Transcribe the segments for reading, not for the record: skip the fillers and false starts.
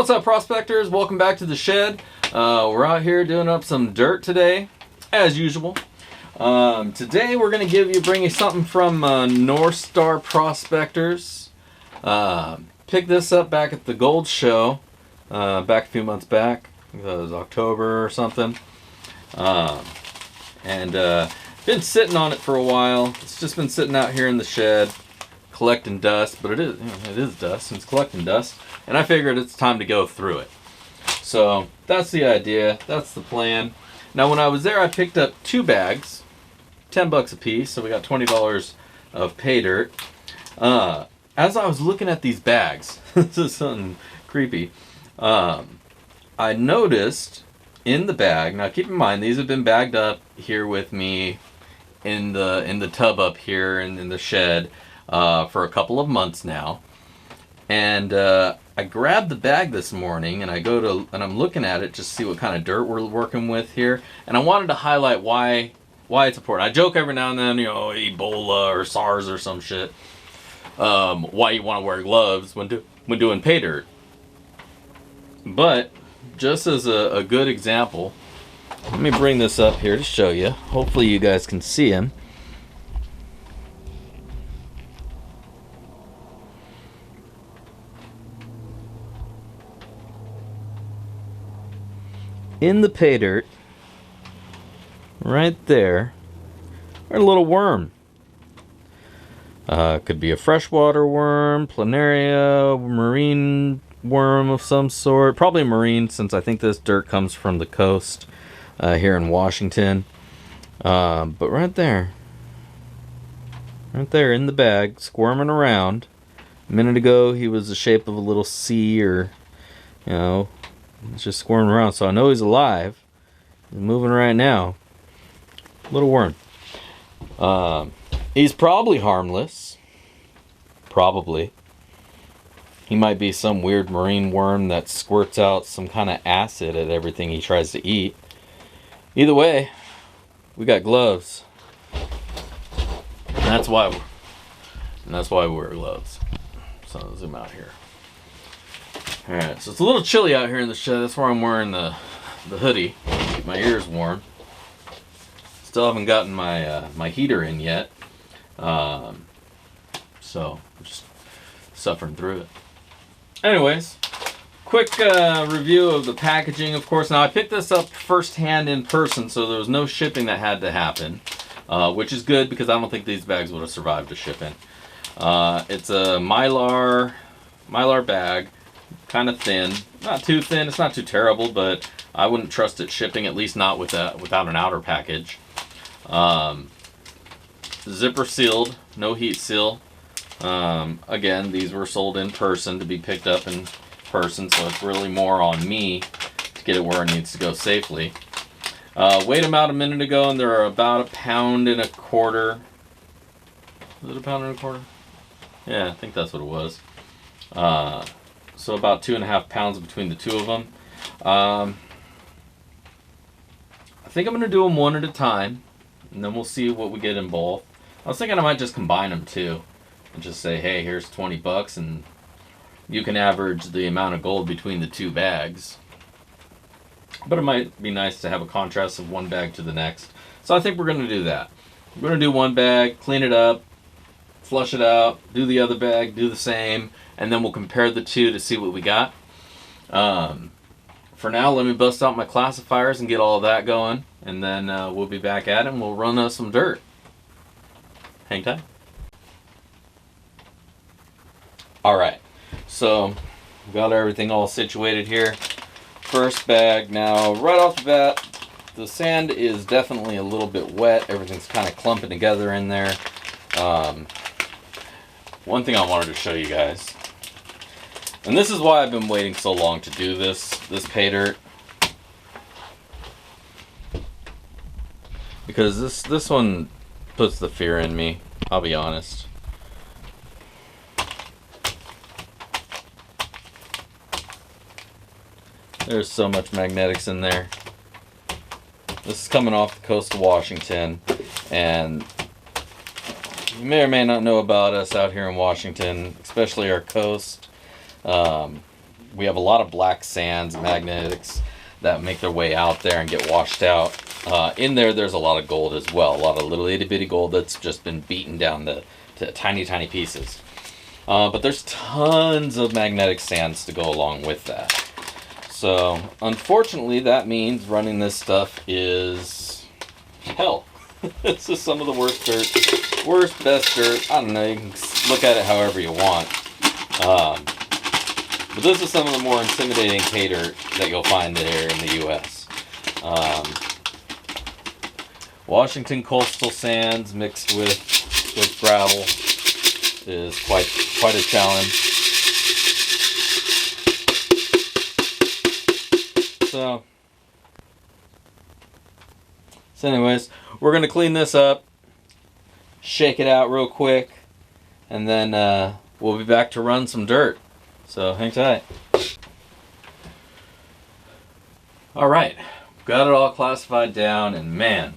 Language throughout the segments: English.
What's up, prospectors? Welcome back to the shed. We're out here doing up some dirt today, as usual. Today we're going to bring you something from North Star Prospectors. Picked this up back at the Gold Show back a few months back. I think that was October or something. Been sitting on it for a while. It's just been sitting out here in the shed collecting dust, but it is dust and it's collecting dust, and I figured it's time to go through it. So that's the idea, that's the plan. Now when I was there, I picked up 2 bags, $10 a piece, so we got $20 of pay dirt. As I was looking at these bags, this is something creepy, I noticed in the bag, now keep in mind these have been bagged up here with me in the tub up here in the shed for a couple of months now, and I grabbed the bag this morning and I'm looking at it just to see what kind of dirt we're working with here, and I wanted to highlight why it's important. I joke every now and then, Ebola or SARS or some shit, why you want to wear gloves when doing pay dirt. But just as a good example, let me bring this up here to show you. Hopefully you guys can see him. In the pay dirt, right there, there's a little worm. Could be a freshwater worm, planaria, marine worm of some sort. Probably marine, since I think this dirt comes from the coast here in Washington. But right there in the bag, squirming around. A minute ago, he was the shape of a little C, or, it's just squirming around, so I know he's alive. He's moving right now. Little worm. He's probably harmless. Probably. He might be some weird marine worm that squirts out some kind of acid at everything he tries to eat. Either way, we got gloves. And that's why we wear gloves. So I'll zoom out here. Alright, so it's a little chilly out here in the shed. That's why I'm wearing the hoodie. Keep my ears warm. Still haven't gotten my heater in yet. So I'm just suffering through it. Anyways, quick review of the packaging, of course. Now I picked this up firsthand in person, so there was no shipping that had to happen, which is good because I don't think these bags would have survived a shipping. It's a mylar bag. Kind of thin, not too thin, it's not too terrible, but I wouldn't trust it shipping, at least not without an outer package. Zipper sealed, no heat seal. Again, these were sold in person to be picked up in person, so it's really more on me to get it where it needs to go safely. Weighed them out a minute ago, and they're about 1.25 pounds. Was it 1.25 pounds? Yeah, I think that's what it was. So about 2.5 pounds between the two of them. I think I'm going to do them one at a time, and then we'll see what we get in both. I was thinking I might just combine them too, and just say, hey, here's $20, and you can average the amount of gold between the 2 bags. But it might be nice to have a contrast of one bag to the next. So I think we're going to do that. We're going to do one bag, clean it up, flush it out, do the other bag, do the same, and then we'll compare the 2 to see what we got. For now, let me bust out my classifiers and get all of that going, and then we'll be back at it and we'll run some dirt. Hang tight. Alright, so got everything all situated here. First bag. Now, right off the bat, the sand is definitely a little bit wet. Everything's kind of clumping together in there. One thing I wanted to show you guys, and this is why I've been waiting so long to do this pay dirt, because this one puts the fear in me, I'll be honest. There's so much magnetics in there. This is coming off the coast of Washington, and you may or may not know about us out here in Washington, especially our coast. we have a lot of black sands, magnetics that make their way out there and get washed out. In there's a lot of gold as well, a lot of little itty bitty gold that's just been beaten down to tiny pieces. But there's tons of magnetic sands to go along with that. So unfortunately, that means running this stuff is hell. This is some of the worst dirt, best dirt. I don't know, you can look at it however you want. But this is some of the more intimidating pay dirt that you'll find there in the U.S. Washington coastal sands mixed with gravel is quite a challenge. So anyways, we're gonna clean this up, shake it out real quick, and then we'll be back to run some dirt. So hang tight. All right, got it all classified down, and man,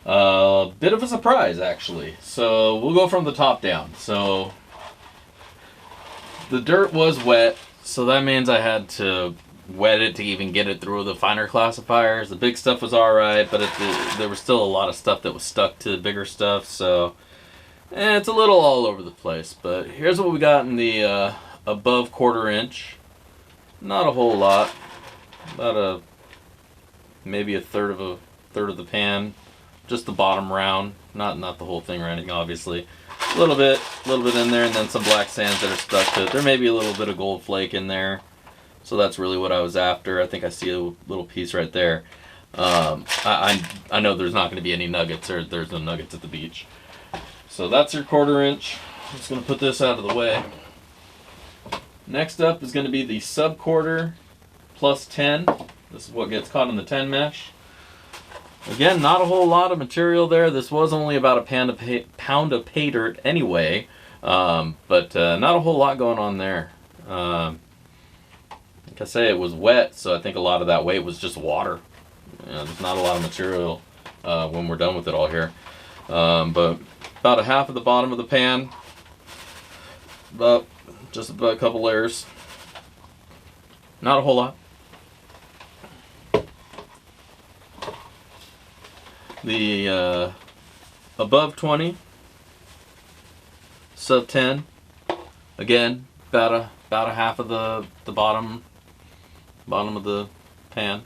a bit of a surprise actually. So we'll go from the top down. So the dirt was wet, so that means I had to wet it to even get it through the finer classifiers. The big stuff was alright, but there was still a lot of stuff that was stuck to the bigger stuff, so it's a little all over the place. But here's what we got in the above 1/4 inch. Not a whole lot, about maybe a third of the pan, just the bottom round, not the whole thing or anything, obviously. A little bit in there, and then some black sands that are stuck to it. There may be a little bit of gold flake in there, so that's really what I was after. I think I see a little piece right there. I know there's not going to be any nuggets, or there's no nuggets at the beach. So that's your 1/4 inch. I'm just going to put this out of the way. Next up is going to be the sub 1/4 plus 10. This is what gets caught in the 10 mesh. Again, not a whole lot of material there. This was only about a pound of pay dirt anyway, but not a whole lot going on there. Like I say, it was wet, so I think a lot of that weight was just water. There's not a lot of material when we're done with it all here. But about a half of the bottom of the pan, just about a couple layers. Not a whole lot. The above 20, sub 10, again, about a half of the bottom of the pan.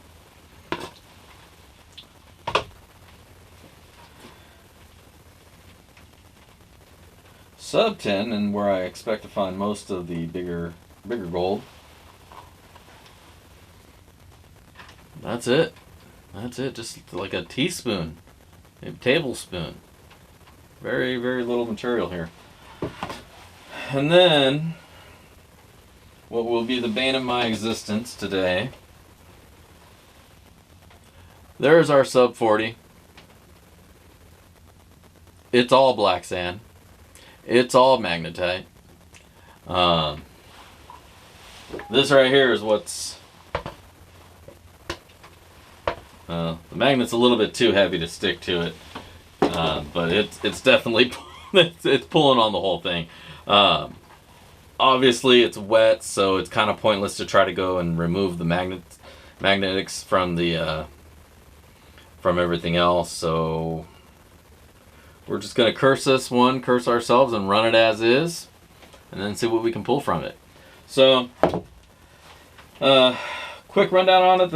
Sub 10, and where I expect to find most of the bigger gold. That's it. Just like a teaspoon, a tablespoon. Very little material here. And then what will be the bane of my existence today. There's our sub 40. It's all black sand. It's all magnetite. This right here is what's... the magnet's a little bit too heavy to stick to it, but it's definitely it's pulling on the whole thing. Obviously, it's wet, so it's kind of pointless to try to go and remove the magnetics from the from everything else. So we're just gonna curse ourselves, and run it as is, and then see what we can pull from it. So, quick rundown on it.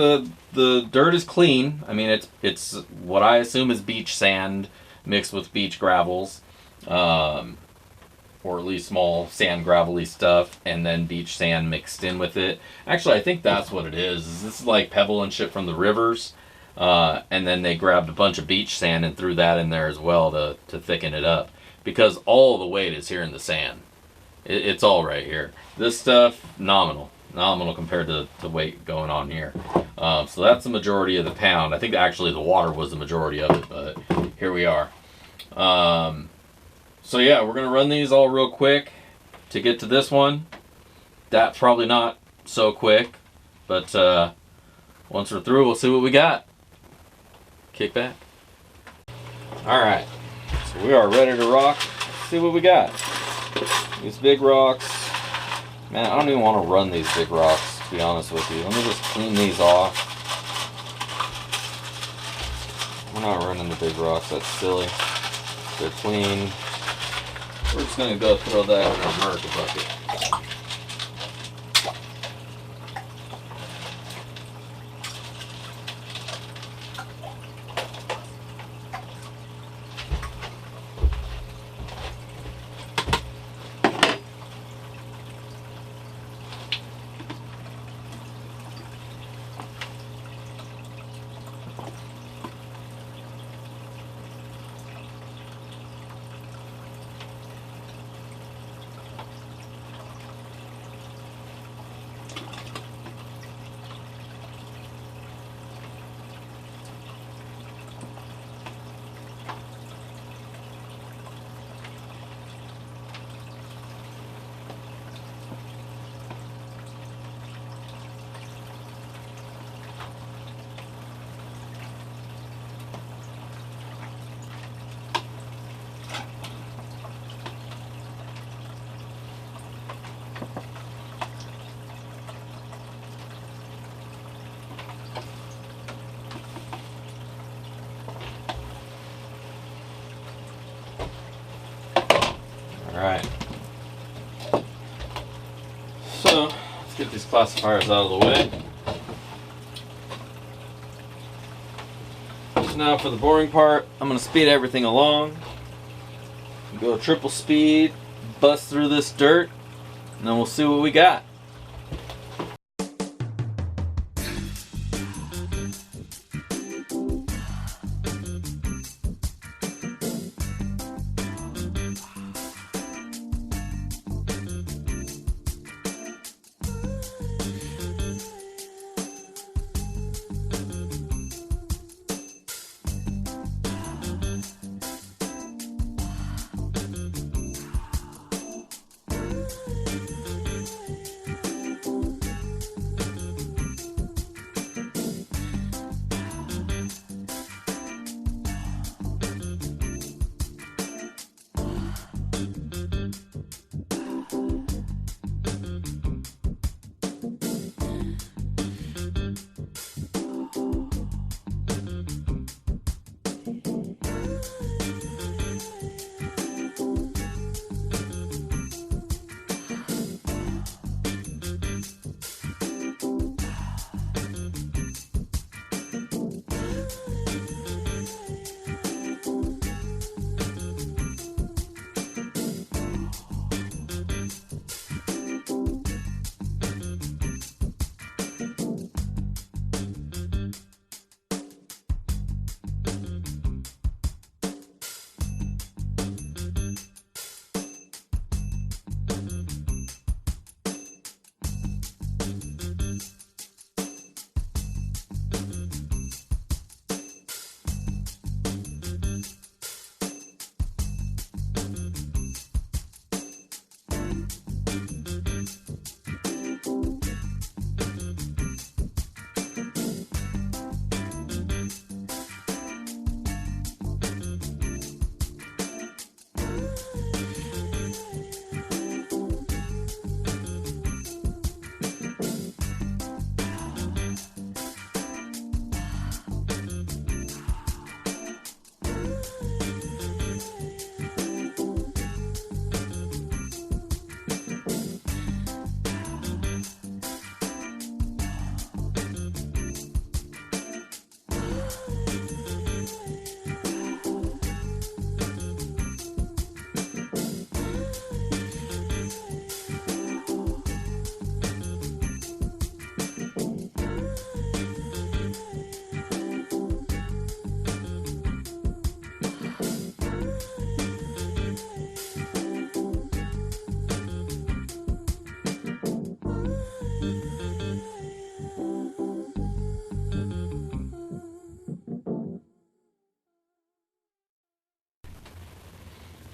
The dirt is clean. I mean, it's what I assume is beach sand mixed with beach gravels, or at least small sand gravelly stuff, and then beach sand mixed in with it. Actually, I think that's what it is. This is like pebble and shit from the rivers, and then they grabbed a bunch of beach sand and threw that in there as well to thicken it up, because all the weight is here in the sand. It's all right here. This stuff, nominal compared to the weight going on here. So that's the majority of the pound. I think actually the water was the majority of it, but here we are. So yeah, we're gonna run these all real quick to get to this one. That's probably not so quick, but once we're through, we'll see what we got. Kick back. All right, so we are ready to rock. Let's see what we got. These big rocks. Man, I don't even want to run these big rocks. to be honest with you. Let me just clean these off. We're not running the big rocks, that's silly. They're clean. We're just gonna go throw that in our America bucket. Alright. So, let's get these classifiers out of the way. So now for the boring part, I'm going to speed everything along. Go triple speed, bust through this dirt, and then we'll see what we got.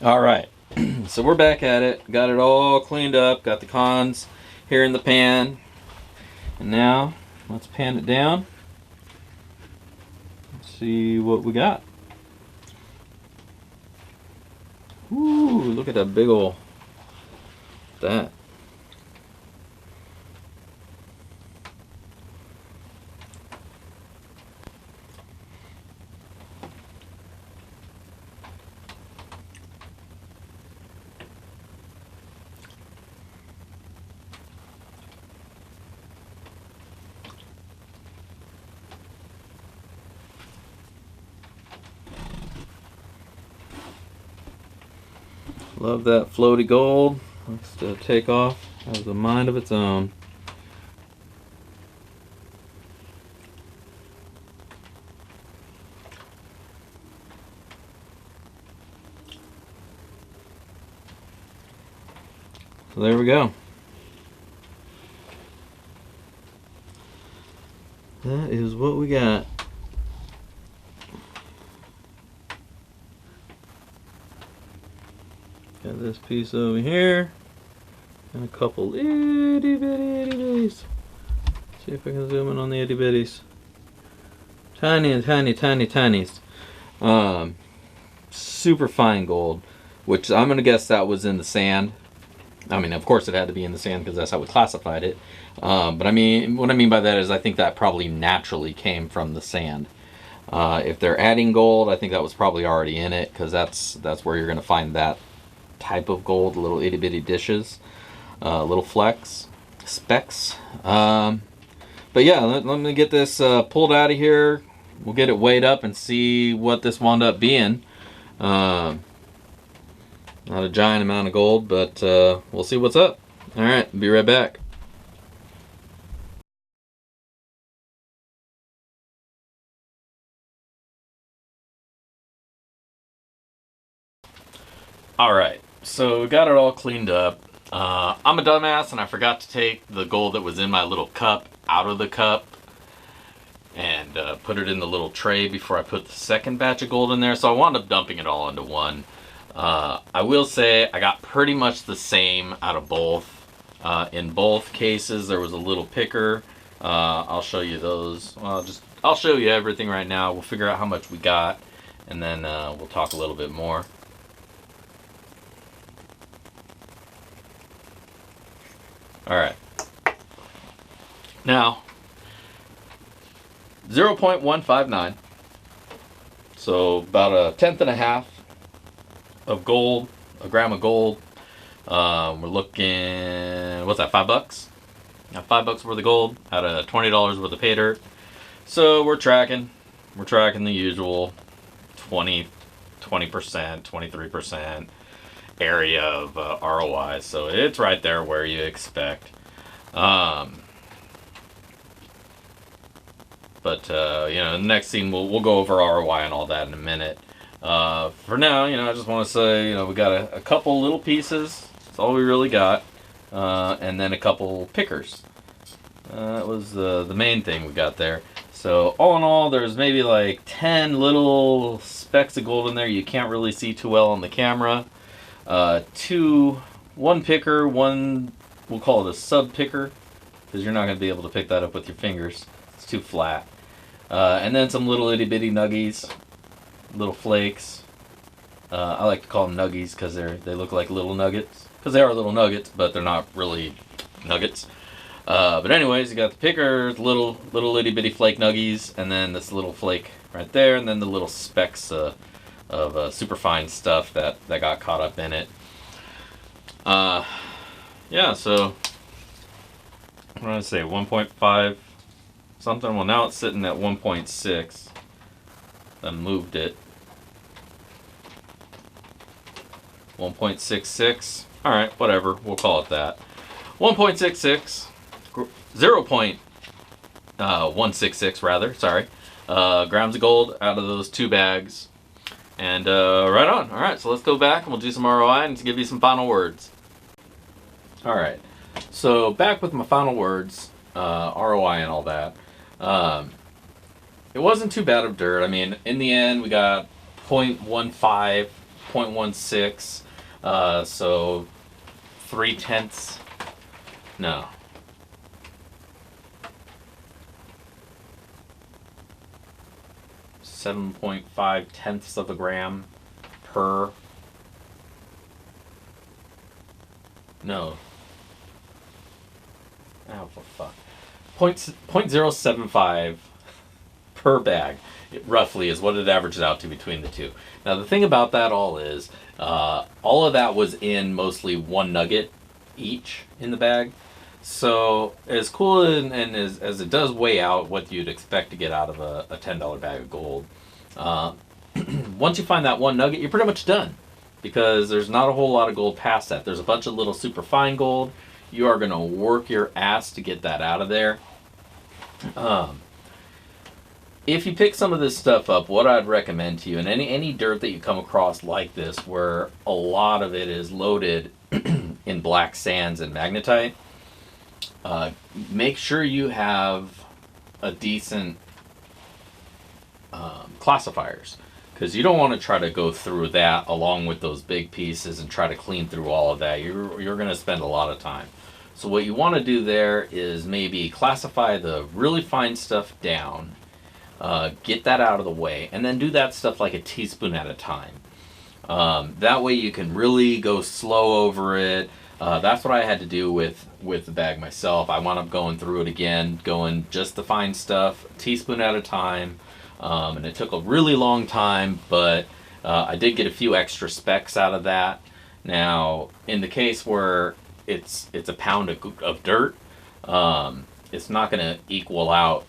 All right, so we're back at it. Got it all cleaned up. Got the cons here in the pan. And now, let's pan it down. Let's see what we got. Ooh, look at that big ol' that. Love that floaty gold. Looks to take off. Has a mind of its own. So there we go. That is what we got. Got this piece over here. And a couple itty bitties. See if I can zoom in on the itty bitties. Tiny, tiny, tiny, tinies. Super fine gold, which I'm gonna guess that was in the sand. I mean, of course it had to be in the sand because that's how we classified it. But I mean, what I mean by that is I think that probably naturally came from the sand. If they're adding gold, I think that was probably already in it because that's where you're gonna find that type of gold, little itty bitty dishes, little specks. But yeah, let me get this pulled out of here. We'll get it weighed up and see what this wound up being. Not a giant amount of gold, but we'll see what's up. All right, be right back. All right, so we got it all cleaned up. I'm a dumbass and I forgot to take the gold that was in my little cup out of the cup and put it in the little tray before I put the second batch of gold in there. So I wound up dumping it all into one. I will say I got pretty much the same out of both. In both cases, there was a little picker. I'll show you those. I'll show you everything right now. We'll figure out how much we got, and then we'll talk a little bit more. All right. Now, 0.159. So about a tenth and a half of gold, a gram of gold. We're looking, what's that, $5? Got $5 worth of gold out of $20 worth of pay dirt. So we're tracking the usual 20%, 23% area of ROI. So it's right there where you expect. But you know, the next scene we'll go over ROI and all that in a minute. For now, you know, I just want to say, you know, we got a couple little pieces. That's all we really got, and then a couple pickers. That was the main thing we got there. So all in all, there's maybe like 10 little specks of gold in there. You can't really see too well on the camera. One picker, one, we'll call it a sub picker, because you're not going to be able to pick that up with your fingers. It's too flat. And then some little itty bitty nuggies, little flakes. I like to call them nuggies because they look like little nuggets. Because they are little nuggets, but they're not really nuggets. But anyways, you got the picker, little itty bitty flake nuggies, and then this little flake right there, and then the little specks of super fine stuff that got caught up in it. Yeah, so what did I say? 1.5 something. Well, now it's sitting at 1.6. I moved it. 1.66. All right, whatever. We'll call it that. 1.66. 0.166 rather. Sorry. Grams of gold out of those two bags. And right on. All right, so let's go back and we'll do some ROI and give you some final words. All right. So back with my final words, ROI and all that. It wasn't too bad of dirt. I mean, in the end, we got 0.15, 0.16, so 0.3. No. 7.5 of a gram per. No. Oh, for fuck. 0.075 per bag, roughly, is what it averages out to between the two. Now, the thing about that all is, all of that was in mostly one nugget each in the bag. So, as cool and as it does weigh out what you'd expect to get out of a $10 bag of gold, once you find that one nugget, you're pretty much done. because there's not a whole lot of gold past that. There's a bunch of little super fine gold. You are going to work your ass to get that out of there. If you pick some of this stuff up, what I'd recommend to you, and any dirt that you come across like this, where a lot of it is loaded in black sands and magnetite, make sure you have a decent classifiers, because you don't want to try to go through that along with those big pieces and try to clean through all of that. You're going to spend a lot of time. So what you want to do there is maybe classify the really fine stuff down, get that out of the way, and then do that stuff like a teaspoon at a time. That way you can really go slow over it. That's what I had to do with the bag myself. I wound up going through it again, going just the fine stuff, a teaspoon at a time. And it took a really long time, but I did get a few extra specks out of that. Now, in the case where it's a pound of dirt, it's not going to equal out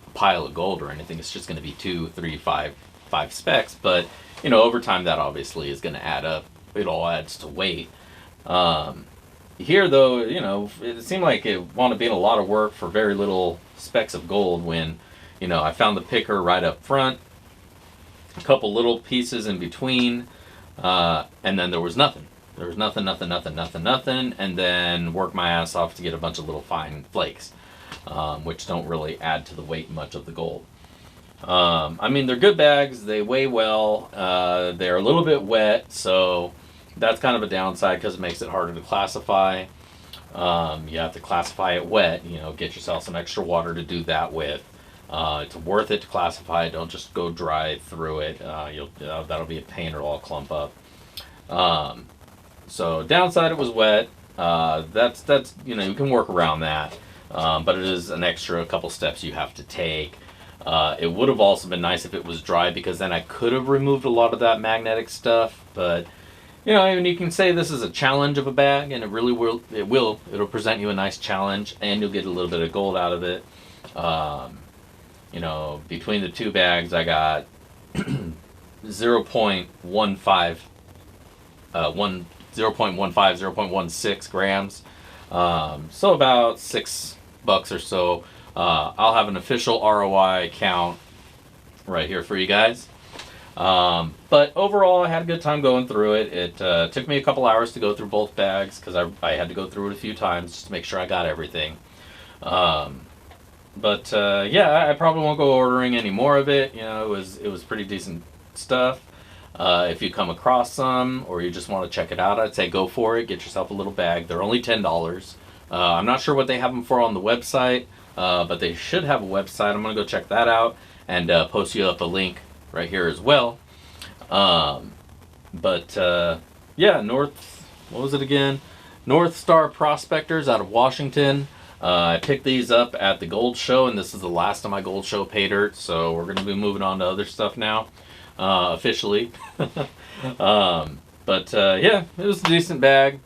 a pile of gold or anything. It's just going to be 2, 3, 5 specks. But you know, over time that obviously is going to add up. It all adds to weight. Here, though, you know, it seemed like it wound up being a lot of work for very little specks of gold when, you know, I found the picker right up front, a couple little pieces in between, and then there was nothing. There was nothing, and then worked my ass off to get a bunch of little fine flakes, which don't really add to the weight much of the gold. I mean, they're good bags. They weigh well. They're a little bit wet, so that's kind of a downside because it makes it harder to classify. You have to classify it wet. You know, get yourself some extra water to do that with. It's worth it to classify. Don't just go dry through it. That'll be a pain. It'll all clump up. So downside, it was wet. That's you know, you can work around that. But it is an extra couple steps you have to take. It would have also been nice if it was dry, because then I could have removed a lot of that magnetic stuff. But you know, and you can say this is a challenge of a bag, and it really will. It'll present you a nice challenge, and you'll get a little bit of gold out of it. You know, between the two bags, I got 0.15, 0.16 grams. So about $6 or so. I'll have an official ROI count right here for you guys. But overall, I had a good time going through it. It took me a couple hours to go through both bags because I had to go through it a few times just to make sure I got everything. But yeah, I probably won't go ordering any more of it. You know, it was pretty decent stuff. If you come across some or you just want to check it out, I'd say go for it. Get yourself a little bag. They're only $10. I'm not sure what they have them for on the website, but they should have a website. I'm going to go check that out and post you up a link right here as well. Yeah, what was it again? North Star Prospectors out of Washington. I picked these up at the Gold Show, and this is the last of my Gold Show pay dirt, so we're going to be moving on to other stuff now, officially. Yeah, it was a decent bag,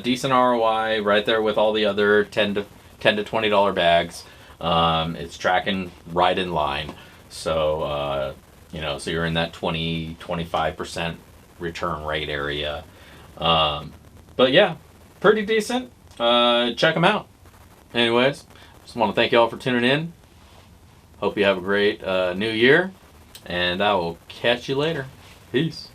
decent ROI, right there with all the other $10 to $20 bags. It's tracking right in line, so you know, so you're in that 20-25% return rate area. But yeah, pretty decent. Check them out. Anyways, just want to thank you all for tuning in. Hope you have a great new year, and I will catch you later. Peace.